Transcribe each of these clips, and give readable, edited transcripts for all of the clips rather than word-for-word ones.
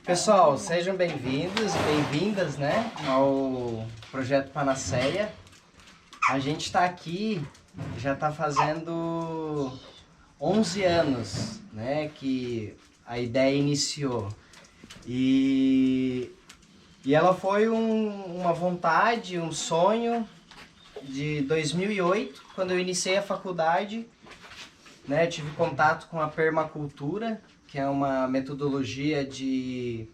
Pessoal, sejam bem-vindos e bem-vindas, né, ao Projeto Panaceia. A gente está aqui, já está fazendo 11 anos, né, que a ideia iniciou. E ela foi uma vontade, um sonho de 2008, quando eu iniciei a faculdade, né, tive contato com a permacultura, que é uma metodologia de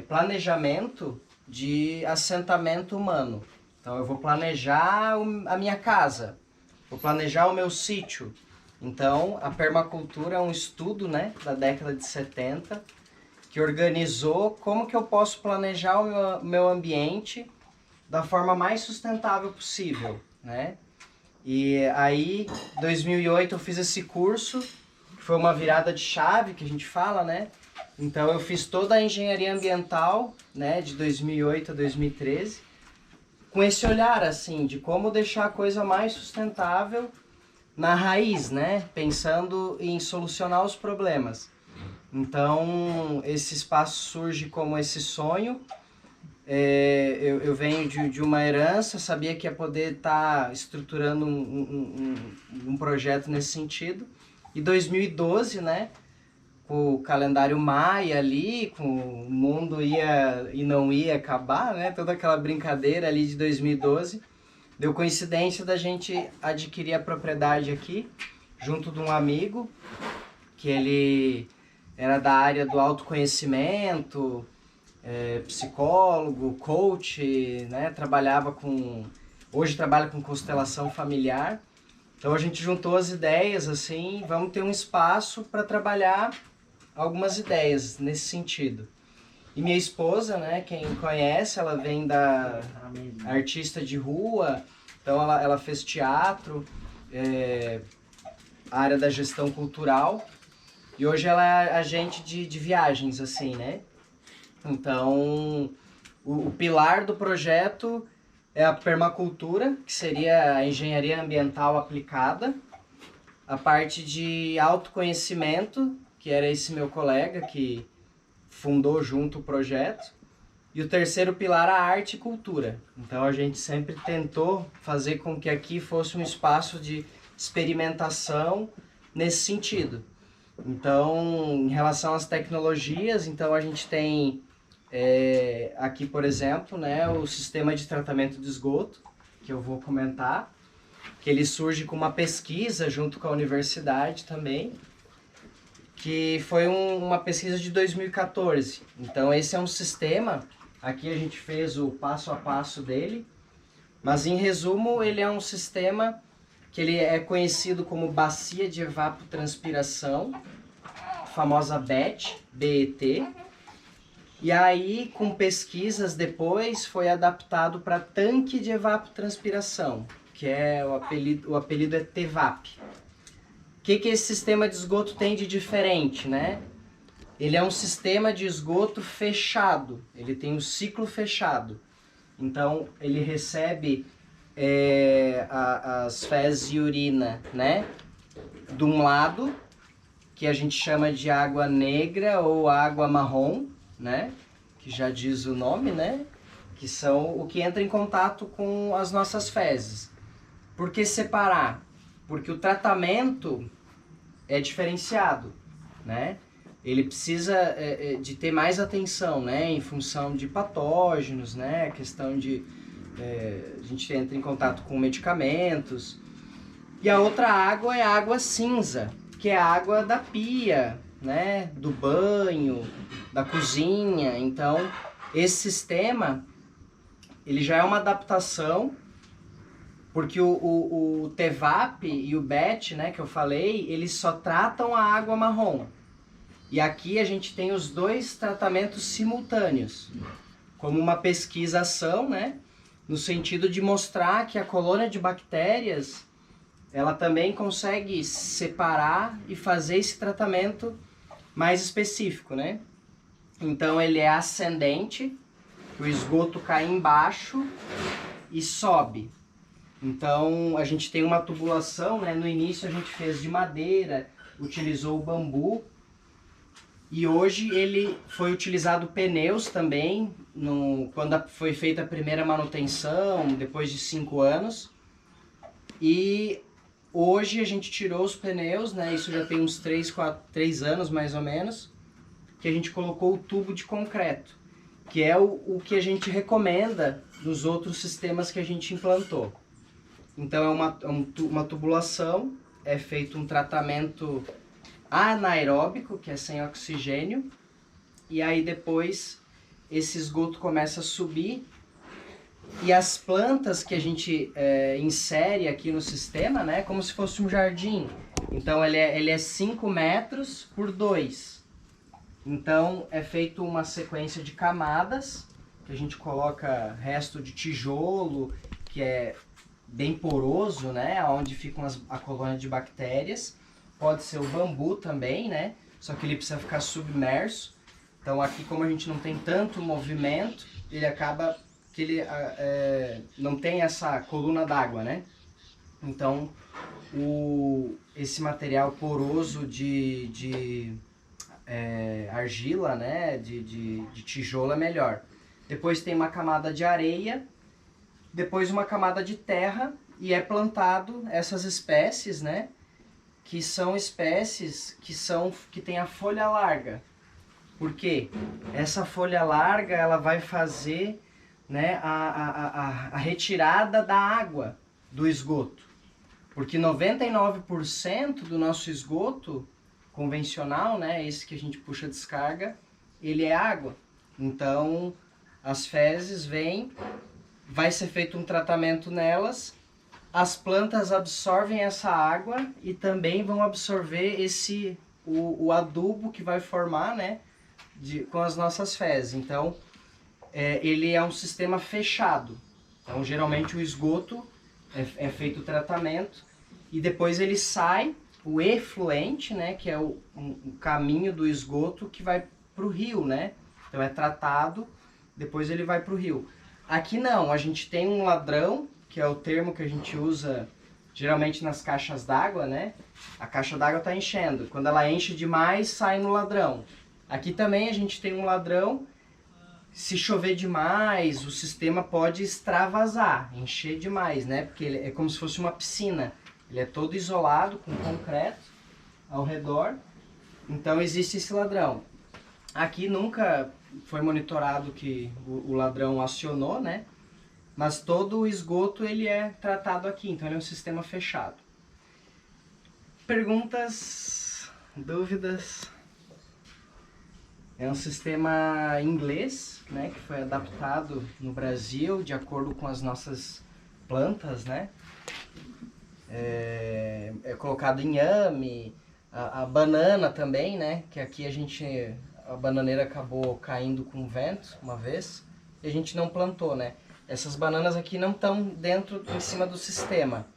planejamento de assentamento humano. Então eu vou planejar a minha casa, vou planejar o meu sítio. Então a permacultura é um estudo, né, da década de 70, que organizou como que eu posso planejar o meu ambiente da forma mais sustentável possível, né? E aí, em 2008 eu fiz esse curso, que foi uma virada de chave, que a gente fala, né? Então eu fiz toda a engenharia ambiental, né, de 2008 a 2013, com esse olhar, assim, de como deixar a coisa mais sustentável na raiz, né? Pensando em solucionar os problemas. Então, esse espaço surge como esse sonho. Eu venho de uma herança, sabia que ia poder estar estruturando um projeto nesse sentido. E 2012, né, com o calendário Maia ali, com o mundo ia e não ia acabar, né, toda aquela brincadeira ali de 2012, deu coincidência da gente adquirir a propriedade aqui, junto de um amigo, que ele era da área do autoconhecimento, psicólogo, coach, né? Hoje trabalha com constelação familiar. Então a gente juntou as ideias, assim, vamos ter um espaço para trabalhar algumas ideias nesse sentido. E minha esposa, né, quem conhece, ela vem da artista de rua, então ela fez teatro, a área da gestão cultural, e hoje ela é agente de viagens, assim, né? Então, o pilar do projeto é a permacultura, que seria a engenharia ambiental aplicada, a parte de autoconhecimento, que era esse meu colega que fundou junto o projeto, e o terceiro pilar, a arte e cultura. Então a gente sempre tentou fazer com que aqui fosse um espaço de experimentação nesse sentido. Então, em relação às tecnologias, então a gente tem aqui, por exemplo, né, o sistema de tratamento de esgoto, que eu vou comentar, que ele surge com uma pesquisa junto com a universidade também, que foi uma pesquisa de 2014. Então esse é um sistema, aqui a gente fez o passo a passo dele, mas em resumo ele é um sistema que ele é conhecido como bacia de evapotranspiração, famosa BET, BET, e aí com pesquisas depois foi adaptado para tanque de evapotranspiração, que é o apelido é TEVAP. O que esse sistema de esgoto tem de diferente, né? Ele é um sistema de esgoto fechado, ele tem um ciclo fechado. Então, ele recebe as fezes e urina, né? De um lado, que a gente chama de água negra ou água marrom, né? Que já diz o nome, né? Que são o que entra em contato com as nossas fezes. Por que separar? Porque o tratamento é diferenciado, né? Ele precisa de ter mais atenção, né? Em função de patógenos, né? A questão de... a gente entra em contato com medicamentos. E a outra água é a água cinza, que é a água da pia, né? Do banho, da cozinha. Então, esse sistema, ele já é uma adaptação, porque o TEVAP e o BET, né, que eu falei, eles só tratam a água marrom. E aqui a gente tem os dois tratamentos simultâneos, como uma pesquisação, né, no sentido de mostrar que a colônia de bactérias, ela também consegue separar e fazer esse tratamento mais específico, né? Então ele é ascendente, o esgoto cai embaixo e sobe. Então a gente tem uma tubulação, né? No início a gente fez de madeira, utilizou o bambu, e hoje ele foi utilizado pneus também, quando foi feita a primeira manutenção, depois de 5 anos. E hoje a gente tirou os pneus, né? Isso já tem uns 3 anos mais ou menos, que a gente colocou o tubo de concreto, que é o que a gente recomenda nos outros sistemas que a gente implantou. Então é uma tubulação, é feito um tratamento anaeróbico, que é sem oxigênio, e aí depois esse esgoto começa a subir, e as plantas que a gente insere aqui no sistema, né, como se fosse um jardim. Então ele é 5 metros por 2. Então é feito uma sequência de camadas, que a gente coloca resto de tijolo, que é bem poroso, né, onde ficam a colônia de bactérias. Pode ser o bambu também, né, só que ele precisa ficar submerso. Então aqui, como a gente não tem tanto movimento, ele acaba que ele não tem essa coluna d'água, né. Então esse material poroso de argila, né, de tijolo é melhor. Depois tem uma camada de areia, depois uma camada de terra, e é plantado essas espécies, né, que são espécies que tem a folha larga. Por quê? Essa folha larga, ela vai fazer, né, a retirada da água do esgoto. Porque 99% do nosso esgoto convencional, né, esse que a gente puxa descarga, ele é água. Então, as fezes vêm, vai ser feito um tratamento nelas, as plantas absorvem essa água e também vão absorver o adubo que vai formar, né, com as nossas fezes. Então, ele é um sistema fechado. Então, geralmente o esgoto é feito o tratamento e depois ele sai, o efluente, né, que é o caminho do esgoto que vai para o rio, né? Então é tratado, depois ele vai para o rio. Aqui não, a gente tem um ladrão, que é o termo que a gente usa geralmente nas caixas d'água, né? A caixa d'água está enchendo. Quando ela enche demais, sai no ladrão. Aqui também a gente tem um ladrão. Se chover demais, o sistema pode extravasar, encher demais, né? Porque ele é como se fosse uma piscina. Ele é todo isolado, com concreto ao redor. Então existe esse ladrão. Aqui nunca foi monitorado que o ladrão acionou, né? Mas todo o esgoto ele é tratado aqui, então ele é um sistema fechado. Perguntas? Dúvidas? É um sistema inglês, né, que foi adaptado no Brasil de acordo com as nossas plantas, né? É colocado inhame, a banana também, né? Que aqui a bananeira acabou caindo com o vento uma vez e a gente não plantou, né? Essas bananas aqui não estão em cima do sistema.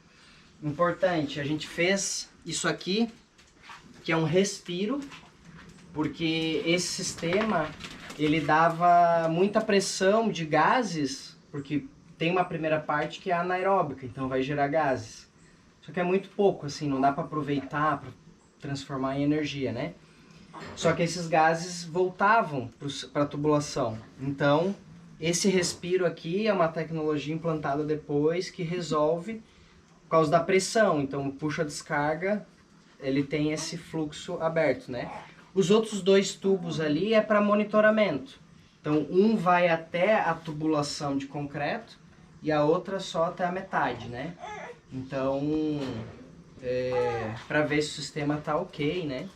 Importante, a gente fez isso aqui, que é um respiro, porque esse sistema ele dava muita pressão de gases porque tem uma primeira parte que é anaeróbica, então vai gerar gases. Só que é muito pouco, assim, não dá para aproveitar, para transformar em energia, né? Só que esses gases voltavam para a tubulação. Então, esse respiro aqui é uma tecnologia implantada depois que resolve por causa da pressão. Então, o puxa-descarga, ele tem esse fluxo aberto, né? Os outros 2 tubos ali é para monitoramento. Então, um vai até a tubulação de concreto e a outra só até a metade, né? Então, para ver se o sistema está ok, né?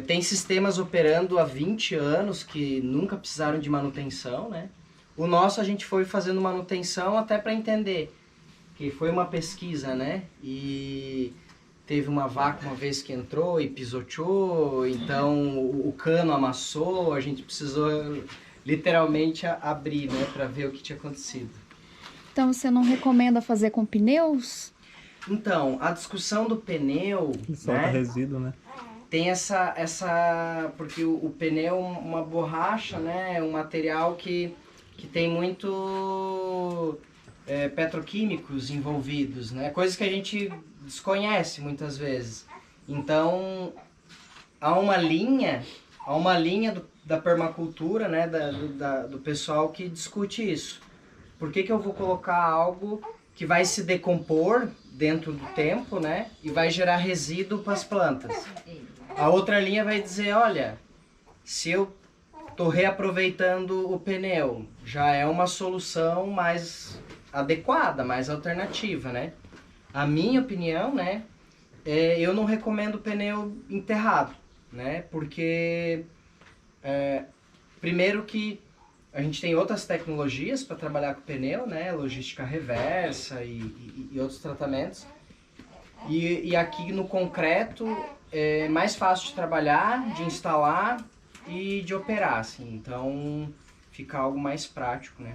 Tem sistemas operando há 20 anos que nunca precisaram de manutenção, né? O nosso a gente foi fazendo manutenção até para entender, que foi uma pesquisa, né? E teve uma vaca uma vez que entrou e pisoteou, então o cano amassou, a gente precisou literalmente abrir, né, para ver o que tinha acontecido. Então você não recomenda fazer com pneus? Então, a discussão do pneu, Solta né, resíduo, né? tem porque o pneu é uma borracha, né, um material que tem muito petroquímicos envolvidos, né, coisas que a gente desconhece muitas vezes. Então, há uma linha da permacultura, né, do pessoal que discute isso. Por que eu vou colocar algo que vai se decompor dentro do tempo, né, e vai gerar resíduo para as plantas? A outra linha vai dizer, olha, se eu estou reaproveitando o pneu, já é uma solução mais adequada, mais alternativa, né? A minha opinião, né, eu não recomendo pneu enterrado, né? Porque, primeiro que a gente tem outras tecnologias para trabalhar com pneu, né? Logística reversa e outros tratamentos. E aqui no concreto é mais fácil de trabalhar, de instalar e de operar, assim. Então fica algo mais prático, né?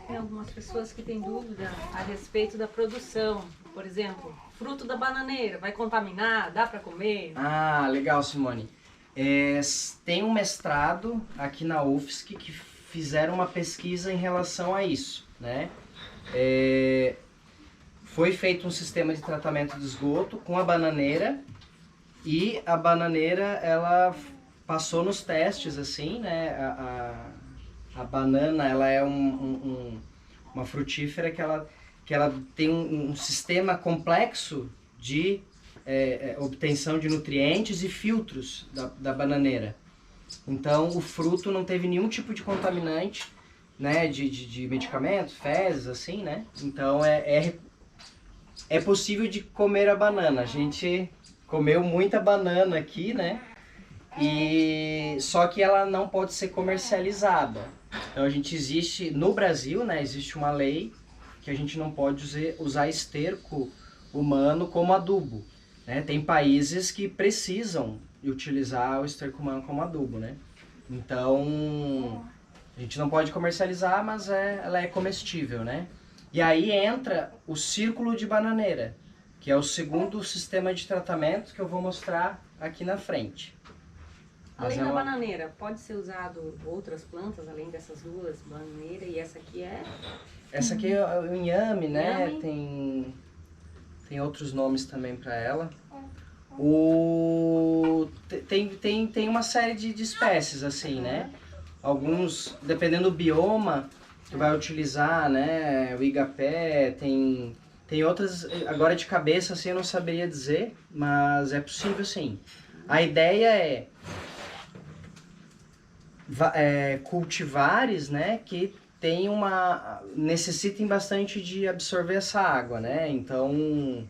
Tem algumas pessoas que têm dúvida a respeito da produção. Por exemplo, fruto da bananeira, vai contaminar? Dá para comer? Ah, legal, Simone. Tem um mestrado aqui na UFSC que fizeram uma pesquisa em relação a isso, né? Foi feito um sistema de tratamento de esgoto com a bananeira e a bananeira, ela passou nos testes, assim, né? A banana, ela é uma frutífera que ela tem um sistema complexo de obtenção de nutrientes e filtros da bananeira. Então, o fruto não teve nenhum tipo de contaminante, né? De medicamentos, fezes, assim, né? Então, é possível de comer a banana. A gente comeu muita banana aqui, né? Só que ela não pode ser comercializada. Então existe no Brasil, né? Existe uma lei que a gente não pode usar esterco humano como adubo, né? Tem países que precisam utilizar o esterco humano como adubo, né? Então a gente não pode comercializar, mas ela é comestível, né? E aí entra o círculo de bananeira, que é o segundo sistema de tratamento que eu vou mostrar aqui na frente. Além da bananeira, pode ser usado outras plantas, além dessas duas, bananeira e essa aqui é? Essa aqui é o inhame, né? Inhame. Tem outros nomes também para ela. Tem uma série de espécies, assim, né? Alguns, dependendo do bioma, tu vai utilizar, né? O igapé, tem outras, agora de cabeça, assim, eu não saberia dizer, mas é possível, sim. A ideia cultivares, né, que necessitem bastante de absorver essa água, né? Então,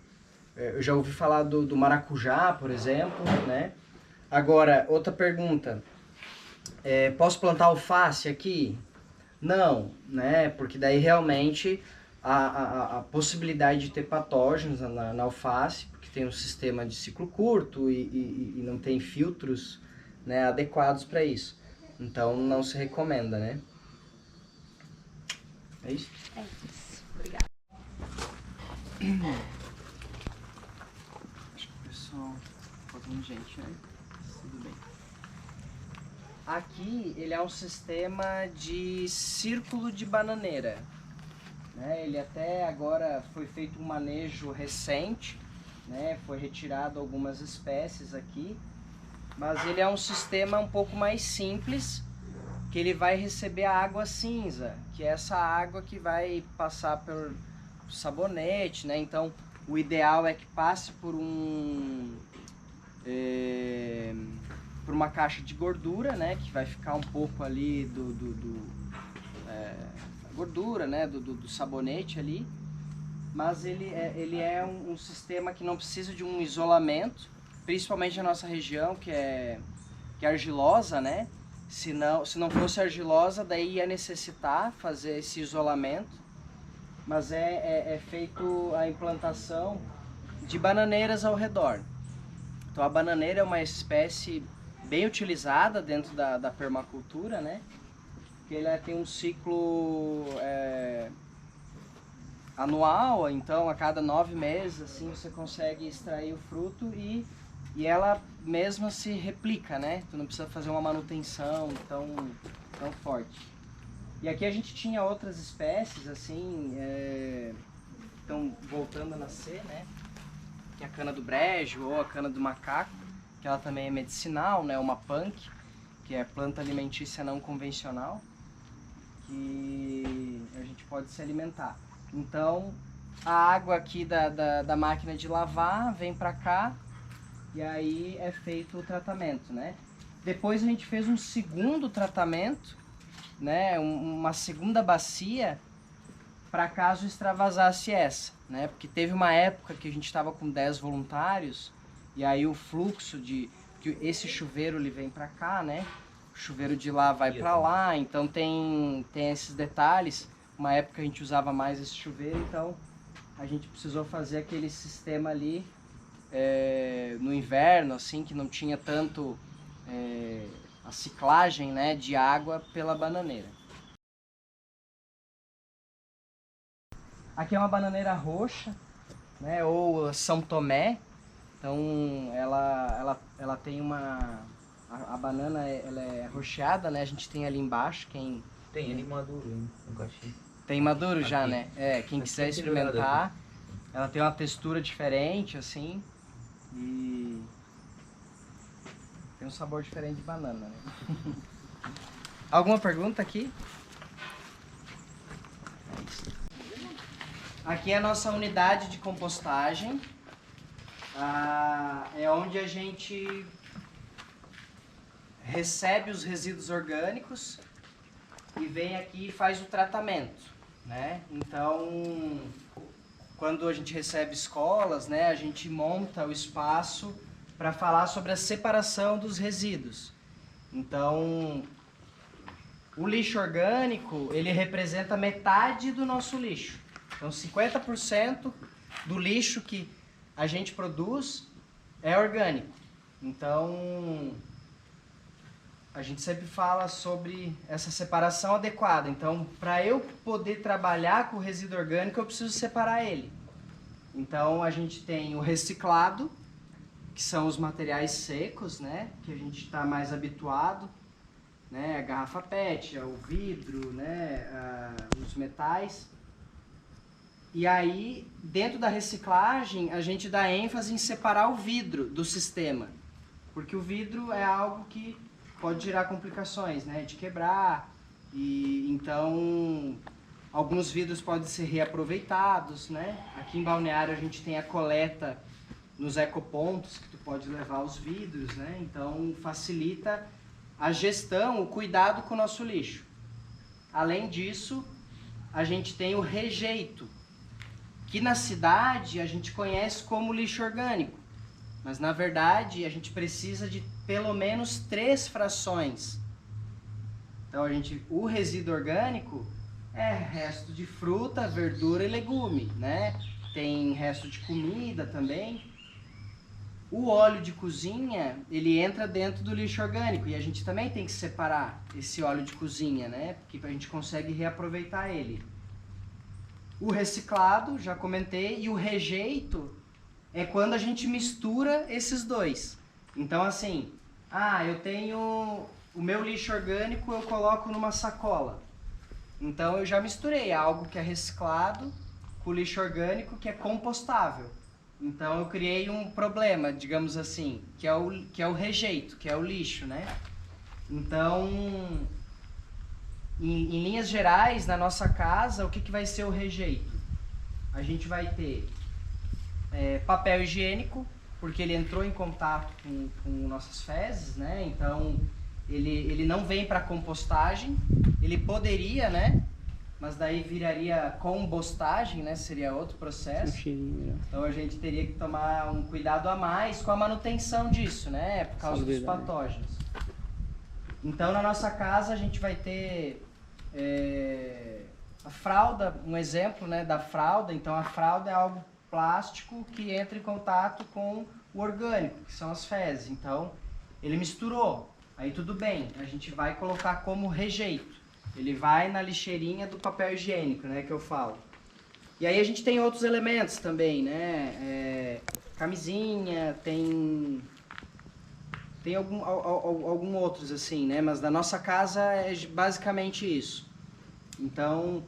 eu já ouvi falar do maracujá, por exemplo, né? Agora, outra pergunta. Posso plantar alface aqui? Não, né? Porque daí realmente a possibilidade de ter patógenos na alface, porque tem um sistema de ciclo curto e não tem filtros, né, adequados para isso. Então não se recomenda, né? É isso? É isso. Obrigada. Acho que o pessoal... Faltando gente, né? Tudo bem. Aqui ele é um sistema de círculo de bananeira, né? Ele até agora foi feito um manejo recente, né? Foi retirado algumas espécies aqui, mas ele é um sistema um pouco mais simples, que ele vai receber a água cinza, que é essa água que vai passar pelo sabonete, né? Então o ideal é que passe por por uma caixa de gordura, né? Que vai ficar um pouco ali gordura, né? Do sabonete ali. Mas ele é um sistema que não precisa de um isolamento, principalmente na nossa região, que é argilosa, né? Se não fosse argilosa, daí ia necessitar fazer esse isolamento. Mas é feito a implantação de bananeiras ao redor. Então a bananeira é uma espécie bem utilizada dentro da permacultura, né? Porque ela tem um ciclo anual, então a cada 9 meses assim, você consegue extrair o fruto e ela mesma se replica, né? Tu não precisa fazer uma manutenção tão forte. E aqui a gente tinha outras espécies, assim, estão voltando a nascer, né? Que é a cana do brejo ou a cana do macaco, que ela também é medicinal, né? Uma punk, que é planta alimentícia não convencional, que a gente pode se alimentar. Então, a água aqui da máquina de lavar vem para cá e aí é feito o tratamento, né? Depois a gente fez um segundo tratamento, né? Uma segunda bacia para caso extravasasse essa, né? Porque teve uma época que a gente estava com 10 voluntários e aí o fluxo que esse chuveiro ele vem para cá, né? O chuveiro de lá vai para lá, então tem esses detalhes. Uma época a gente usava mais esse chuveiro, então a gente precisou fazer aquele sistema ali no inverno, assim, que não tinha tanto a ciclagem, né, de água pela bananeira. Aqui é uma bananeira roxa, né, ou São Tomé. Então ela tem a banana ela é roxeada, né? A gente tem ali embaixo quem tem ele maduro, hein? Um cachinho. Tem maduro já, Aqui. né? Quem Aqui quiser experimentar, ela tem uma textura diferente, assim, e tem um sabor diferente de banana, né? Alguma pergunta aqui? Aqui é a nossa unidade de compostagem. É onde a gente recebe os resíduos orgânicos e vem aqui e faz o tratamento, né? Então, quando a gente recebe escolas, né, a gente monta o espaço para falar sobre a separação dos resíduos. Então, o lixo orgânico, ele representa metade do nosso lixo. Então, 50% do lixo que a gente produz é orgânico. Então, a gente sempre fala sobre essa separação adequada. Então, para eu poder trabalhar com o resíduo orgânico, eu preciso separar ele. Então, a gente tem o reciclado, que são os materiais secos, né? Que a gente está mais habituado, né? A garrafa PET, o vidro, né? Os metais. E aí, dentro da reciclagem, a gente dá ênfase em separar o vidro do sistema. Porque o vidro é algo que pode gerar complicações, né? De quebrar. E então, alguns vidros podem ser reaproveitados, né? Aqui em Balneário a gente tem a coleta nos ecopontos, que tu pode levar os vidros, né? Então, facilita a gestão, o cuidado com o nosso lixo. Além disso, a gente tem o rejeito, que na cidade a gente conhece como lixo orgânico, mas na verdade a gente precisa de pelo menos 3 frações. Então o resíduo orgânico é resto de fruta, verdura e legume, né? Tem resto de comida também. O óleo de cozinha, ele entra dentro do lixo orgânico e a gente também tem que separar esse óleo de cozinha, né? Porque a gente consegue reaproveitar ele. O reciclado, já comentei, e o rejeito é quando a gente mistura esses dois. Então, assim, eu tenho o meu lixo orgânico eu coloco numa sacola. Então eu já misturei algo que é reciclado com o lixo orgânico que é compostável. Então eu criei um problema, digamos assim, que é o rejeito, que é o lixo, né? Então, em linhas gerais, na nossa casa, o que vai ser o rejeito? A gente vai ter papel higiênico, porque ele entrou em contato com nossas fezes, né? Então, ele não vem para compostagem. Ele poderia, né? Mas daí viraria compostagem, né? Seria outro processo. Então, a gente teria que tomar um cuidado a mais com a manutenção disso, né? Por causa dos patógenos. Então, na nossa casa, a gente vai ter a fralda, um exemplo, né, da fralda. Então, a fralda é algo plástico que entra em contato com o orgânico, que são as fezes. Então, ele misturou. Aí tudo bem, a gente vai colocar como rejeito. Ele vai na lixeirinha do papel higiênico, né, que eu falo. E aí a gente tem outros elementos também, né? Camisinha, tem algum outros assim, né? Mas da nossa casa é basicamente isso. Então,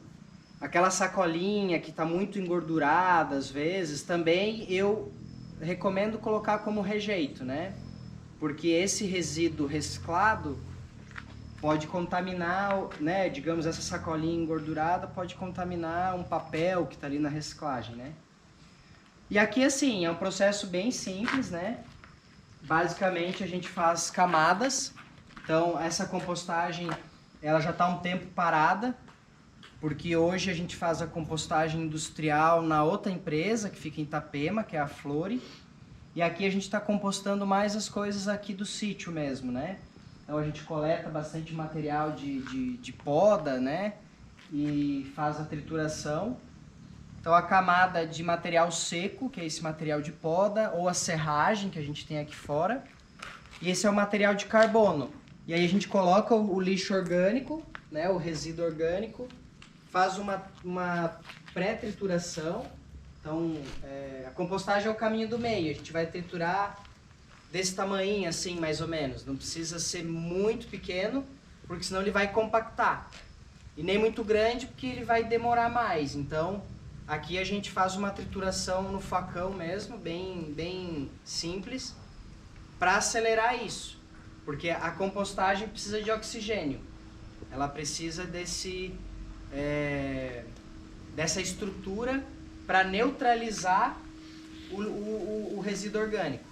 aquela sacolinha que está muito engordurada às vezes, também eu recomendo colocar como rejeito, né? Porque esse resíduo reciclado pode contaminar, né? Digamos, essa sacolinha engordurada pode contaminar um papel que está ali na reciclagem, né? E aqui, assim, é um processo bem simples, né? Basicamente, a gente faz camadas. Então, essa compostagem, ela já está um tempo parada, porque hoje a gente faz a compostagem industrial na outra empresa, que fica em Itapema, que é a Flore. E aqui a gente está compostando mais as coisas aqui do sítio mesmo, né? Então a gente coleta bastante material de poda, né? E faz a trituração. Então a camada de material seco, que é esse material de poda, ou a serragem que a gente tem aqui fora. E esse é o material de carbono. E aí a gente coloca o lixo orgânico, né? O resíduo orgânico, faz uma pré-trituração. Então, a compostagem é o caminho do meio. A gente vai triturar desse tamanho, assim, mais ou menos. Não precisa ser muito pequeno, porque senão ele vai compactar. E nem muito grande, porque ele vai demorar mais. Então, aqui a gente faz uma trituração no facão mesmo, bem simples, para acelerar isso. Porque a compostagem precisa de oxigênio. Ela precisa dessa estrutura para neutralizar o resíduo orgânico.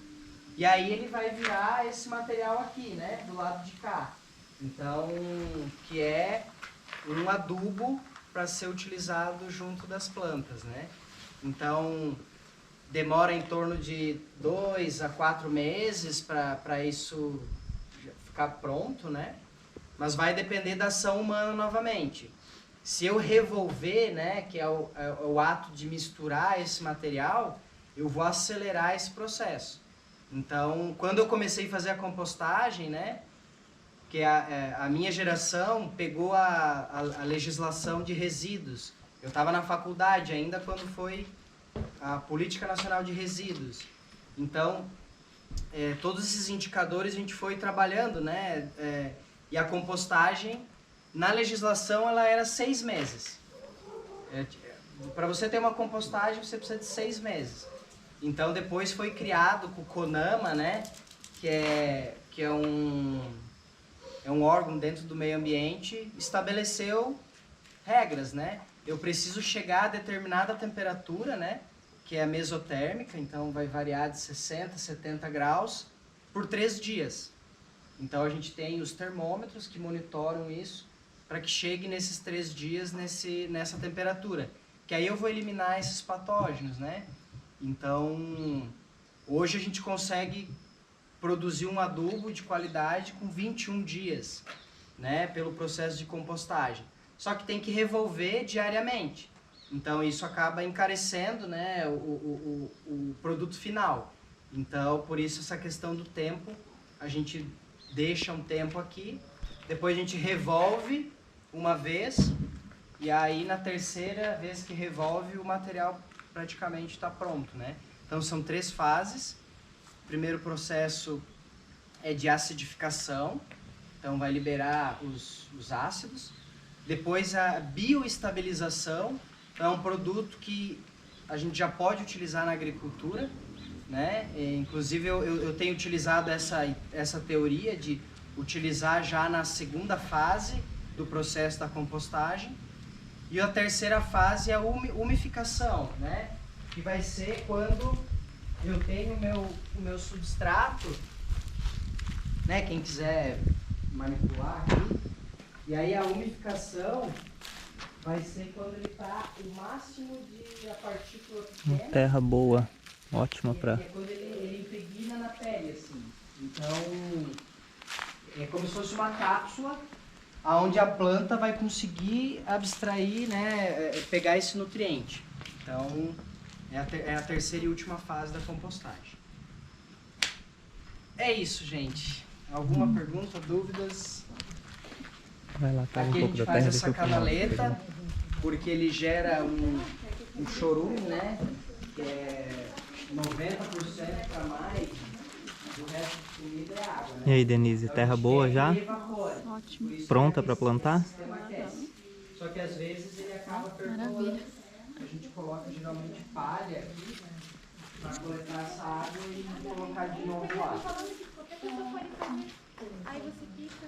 E aí ele vai virar esse material aqui, né, do lado de cá. Então, que é um adubo para ser utilizado junto das plantas, né? Então, demora em torno de 2 a 4 meses para isso ficar pronto, né? Mas vai depender da ação humana novamente. Se eu revolver, né, que é o ato de misturar esse material, eu vou acelerar esse processo. Então, quando eu comecei a fazer a compostagem, né, que a minha geração pegou a legislação de resíduos. Eu estava na faculdade ainda quando foi a Política Nacional de Resíduos. Então, todos esses indicadores a gente foi trabalhando, né, e a compostagem, na legislação, ela era 6 meses. Para você ter uma compostagem, você precisa de 6 meses. Então, depois foi criado com o CONAMA, né, que é um órgão dentro do meio ambiente, estabeleceu regras, né? Eu preciso chegar a determinada temperatura, né, que é a mesotérmica, então vai variar de 60 a 70 graus por 3 dias. Então, a gente tem os termômetros que monitoram isso, para que chegue nesses 3 dias nessa temperatura. Que aí eu vou eliminar esses patógenos, né? Então, hoje a gente consegue produzir um adubo de qualidade com 21 dias, né? Pelo processo de compostagem. Só que tem que revolver diariamente. Então, isso acaba encarecendo, né, o produto final. Então, por isso essa questão do tempo, a gente deixa um tempo aqui, depois a gente revolve uma vez, e aí na terceira vez que revolve, o material praticamente está pronto, né? Então são 3 fases. O primeiro processo é de acidificação, Então vai liberar os ácidos. Depois a bioestabilização, é um produto que a gente já pode utilizar na agricultura, né? Inclusive eu tenho utilizado essa teoria de utilizar já na segunda fase do processo da compostagem. E a terceira fase é a umificação, né? Que vai ser quando eu tenho o meu substrato, né? Quem quiser manipular aqui. E aí a umificação vai ser quando ele está o máximo de a partícula pequena. Terra boa, ótima É quando ele impregna na pele, assim. Então, é como se fosse uma cápsula onde a planta vai conseguir abstrair, né, pegar esse nutriente. Então, é a terceira e última fase da compostagem. É isso, gente. Alguma pergunta, dúvidas? Vai lá, pega Aqui um a pouco gente da faz terra essa desse canaleta, porque ele gera um chorume, né? Que é 90% para mais do resto de comida é água, né? E aí, Denise, Então, terra a gente boa quer já? que ele evapore. Ótimo. Por isso Pronta que para plantar? esse sistema aquece. Só que às vezes ele acaba percolando. Maravilha. A gente coloca geralmente palha aqui para coletar essa água e colocar de novo lá. Aí você fica